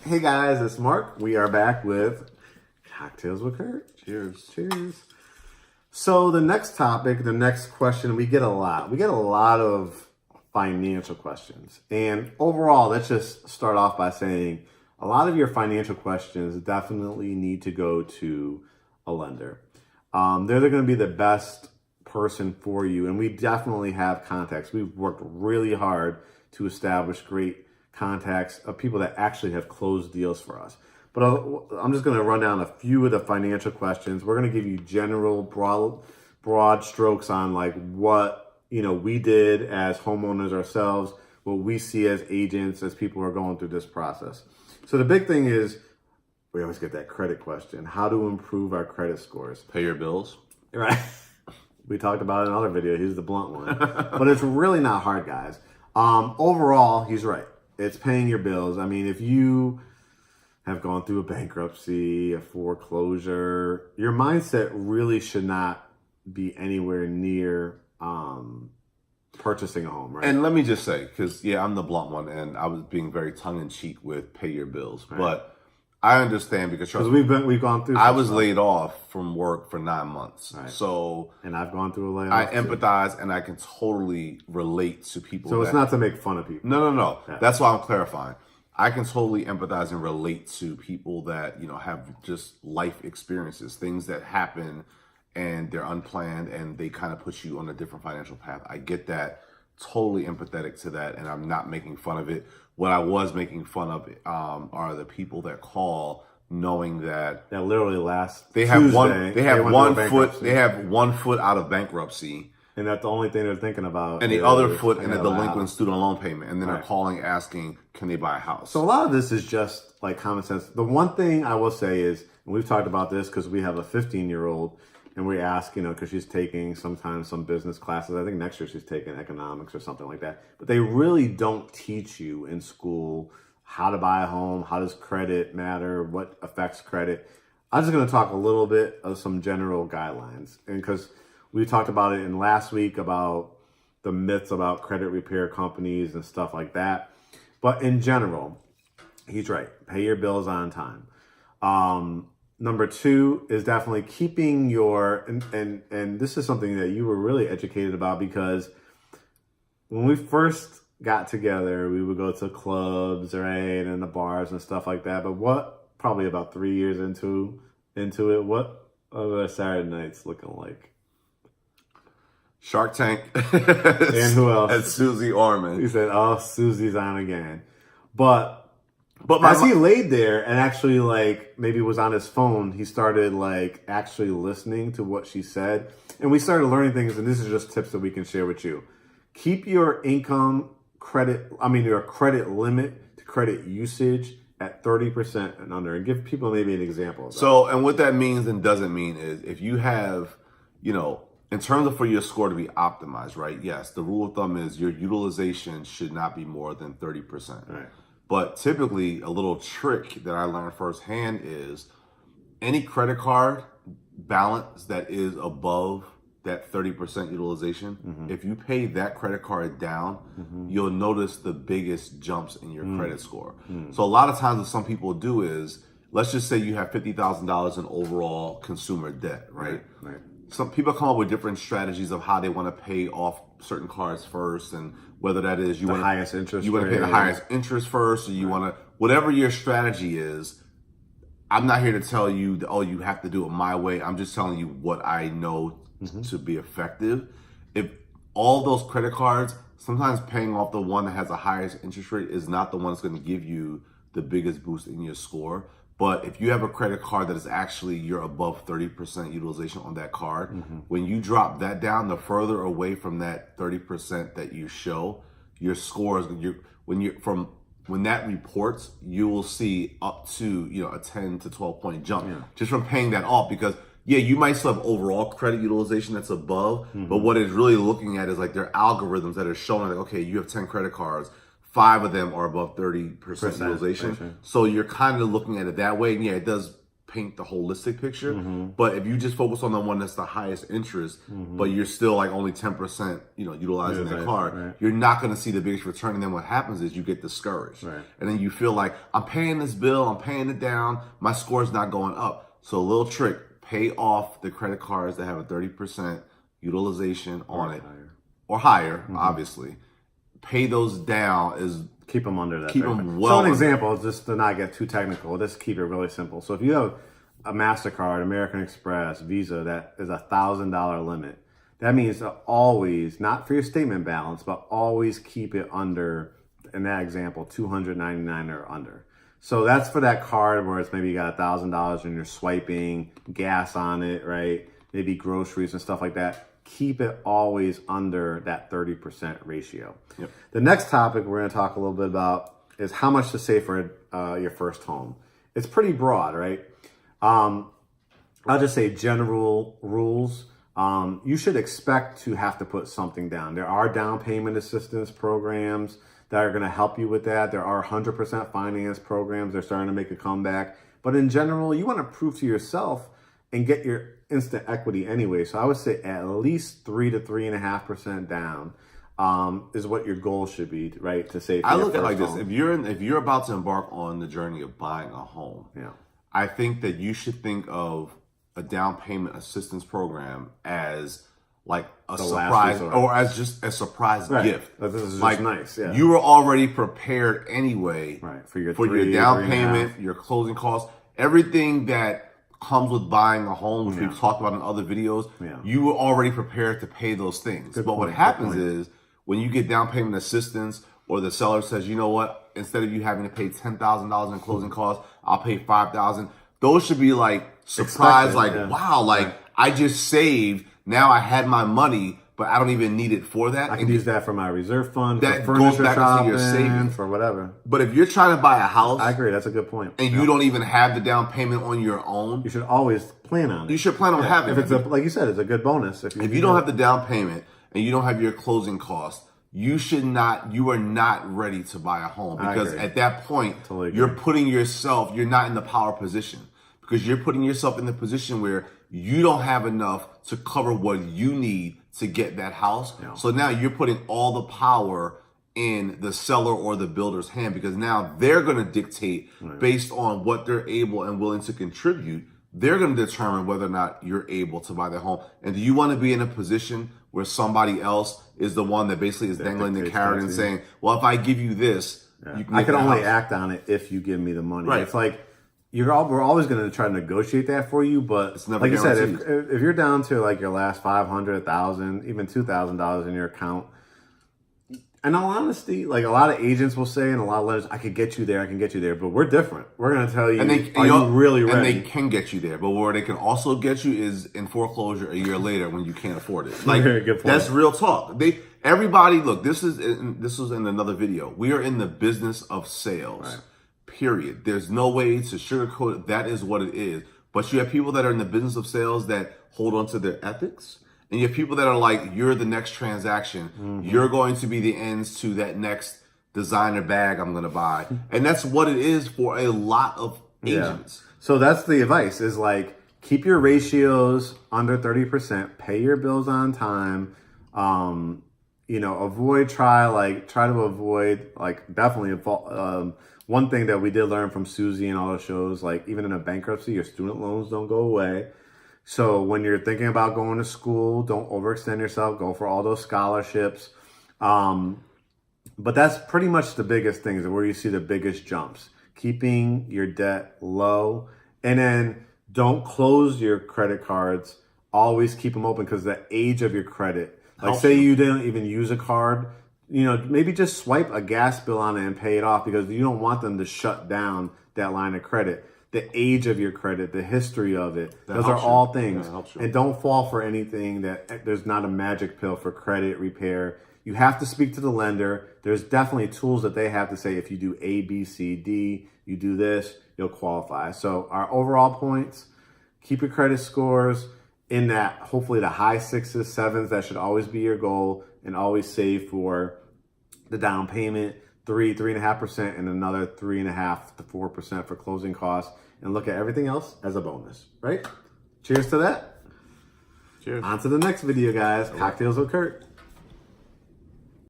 Hey guys, it's Mark. We are back with Cocktails with Curt. Cheers. Cheers. So the next topic, the next question, we get a lot. We get a lot of financial questions. And overall, let's just start off by saying a lot of your financial questions definitely need to go to a lender. They're going to be the best person for you. And we definitely have contacts. We've worked really hard to establish great contacts of people that actually have closed deals for us. But I'm just going to run down a few of the financial questions. We're going to give you general broad strokes on like what, we did as homeowners ourselves, what we see as agents, as people are going through this process. So the big thing is, we always get that credit question. How to improve our credit scores? Pay your bills. Right. We talked about it in another video. Here's the blunt one. But it's really not hard, guys. Overall, he's right. It's paying your bills. I mean, if you have gone through a bankruptcy, a foreclosure, your mindset really should not be anywhere near purchasing a home, right? And let me just say, because, I'm the blunt one, and I was being very tongue-in-cheek with pay your bills. Right. But I understand because we've gone through. I was laid off from work for 9 months, right. So and I've gone through a layoff. I empathize and I can totally relate to people. So it's not to make fun of people. No. Yeah. That's why I'm clarifying. I can totally empathize and relate to people that have just life experiences, things that happen, and they're unplanned, and they kind of put you on a different financial path. I get that. Totally empathetic to that, and I'm not making fun of it. What I was making fun of are the people that call knowing that literally last they have one foot out of bankruptcy, and that's the only thing they're thinking about, and the other foot in a delinquent student loan payment, and then they're calling asking, can they buy a house? So a lot of this is just like common sense. The one thing I will say is, and we've talked about this because we have a 15-year-old. And we ask, because she's taking sometimes some business classes. I think next year she's taking economics or something like that. But they really don't teach you in school how to buy a home, how does credit matter, what affects credit. I'm just going to talk a little bit of some general guidelines. And because we talked about it in last week about the myths about credit repair companies and stuff like that. But in general, he's right. Pay your bills on time. Number 2 is definitely keeping your, and this is something that you were really educated about, because when we first got together, we would go to clubs, right, and the bars and stuff like that. But probably about 3 years into it, what are the Saturday nights looking like? Shark Tank. And who else? And Susie Orman. He said, oh, Susie's on again. But as he laid there and actually maybe was on his phone, he started actually listening to what she said. And we started learning things, and this is just tips that we can share with you. Keep your your credit limit to credit usage at 30% and under, and give people maybe an example of that. So, and what that means and doesn't mean is if you have, in terms of for your score to be optimized, right? Yes, the rule of thumb is your utilization should not be more than 30%. Right. But typically, a little trick that I learned firsthand is any credit card balance that is above that 30% utilization, if you pay that credit card down, you'll notice the biggest jumps in your credit score. So a lot of times what some people do is, let's just say you have $50,000 in overall consumer debt, right? Right. Some people come up with different strategies of how they want to pay off certain cards first, and whether that is you want to pay the highest interest first, or you want to, whatever your strategy is. I'm not here to tell you that, oh, you have to do it my way. I'm just telling you what I know to be effective. If all those credit cards, sometimes paying off the one that has the highest interest rate is not the one that's going to give you the biggest boost in your score. But if you have a credit card that is actually you're above 30% utilization on that card, when you drop that down, the further away from that 30% that you show, your scores, when that reports, you will see up to a 10 to 12 point jump just from paying that off. Because you might still have overall credit utilization that's above, but what it's really looking at is their algorithms that are showing okay, you have 10 credit cards. 5 of them are above 30% utilization. So you're kind of looking at it that way. And it does paint the holistic picture. But if you just focus on the one that's the highest interest, but you're still like only 10%, utilizing that card, you're not going to see the biggest return. And then what happens is you get discouraged. And then you feel like, I'm paying this bill, I'm paying it down, my score's not going up. So a little trick, pay off the credit cards that have a 30% utilization on it or higher, obviously. Pay those down keep them under that. Keep them well. So an example, just to not get too technical, just keep it really simple. So if you have a MasterCard, American Express, Visa, that is $1,000 limit, that means to always, not for your statement balance, but always keep it under, in that example, $299 or under. So that's for that card where it's maybe you got $1,000 and you're swiping gas on it, right? Maybe groceries and stuff like that. Keep it always under that 30% ratio. The next topic we're going to talk a little bit about is how much to save for your first home. It's pretty broad, right? I'll just say general rules. You should expect to have to put something down. There are down payment assistance programs that are going to help you with that. There are 100% finance programs. They're starting to make a comeback. But in general, you want to prove to yourself and get your instant equity anyway. So I would say at least 3 to 3.5% down is what your goal should be, right? To save. I look at it like this: if you're about to embark on the journey of buying a home, I think that you should think of a down payment assistance program as like a surprise, or as just a surprise gift. This is like, just nice. Yeah. You were already prepared anyway, for your down payment, your closing costs, everything that comes with buying a home, which we've talked about in other videos. You were already prepared to pay those things. But what happens is when you get down payment assistance, or the seller says, you know what, instead of you having to pay $10,000 in closing costs, I'll pay $5,000. Those should be like surprise, wow, I just saved. Now I had my money, but I don't even need it for that. I can use that for my reserve fund, that for furniture goes back shopping, into your savings, for whatever. But if you're trying to buy a house, I agree. That's a good point. And you don't even have the down payment on your own, you should always plan on it. You should plan on having it. If it's like you said, it's a good bonus. If you don't have the down payment and you don't have your closing costs, you are not ready to buy a home, because at that point, you're putting yourself, you're not in the power position, because you're putting yourself in the position where you don't have enough to cover what you need to get that house. So now you're putting all the power in the seller or the builder's hand, because now they're going to dictate based on what they're able and willing to contribute. They're going to determine whether or not you're able to buy their home. And do you want to be in a position where somebody else is the one that basically is dangling the carrot and saying, well, if I give you this, you can I can only act on it if you give me the money. It's like, we're always going to try to negotiate that for you, but it's never like you said, guaranteed. if you're down to like your last $500, $1,000, even $2,000 in your account, in all honesty, like a lot of agents will say, and a lot of lenders, I could get you there, but we're different. We're going to tell you, are you really ready? And they can get you there, but where they can also get you is in foreclosure a year later when you can't afford it. Like, good point. That's real talk. Everybody, look, this was in another video. We are in the business of sales. Period. There's no way to sugarcoat it. That is what it is. But you have people that are in the business of sales that hold on to their ethics. And you have people that are like, you're the next transaction. You're going to be the ends to that next designer bag I'm going to buy. And that's what it is for a lot of agents. So that's the advice, is like, keep your ratios under 30%, pay your bills on time, try to avoid, like, definitely, one thing that we did learn from Susie and all the shows, like even in a bankruptcy, your student loans don't go away. So when you're thinking about going to school, don't overextend yourself. Go for all those scholarships. But that's pretty much the biggest things, where you see the biggest jumps. Keeping your debt low. And then don't close your credit cards. Always keep them open, because the age of your credit. Like, say you didn't even use a card, maybe just swipe a gas bill on it and pay it off, because you don't want them to shut down that line of credit. The age of your credit, the history of it, those are all things. And don't fall for anything that there's not a magic pill for credit repair. You have to speak to the lender. There's definitely tools that they have to say, if you do A, B, C, D, you do this, you'll qualify. So our overall points, keep your credit scores in that, hopefully the high 6s, 7s. That should always be your goal, and always save for the down payment. 3.5%, and another 3.5 to 4% for closing costs, and look at everything else as a bonus, right? Cheers to that. Cheers. On to the next video, guys. Cocktails with Curt.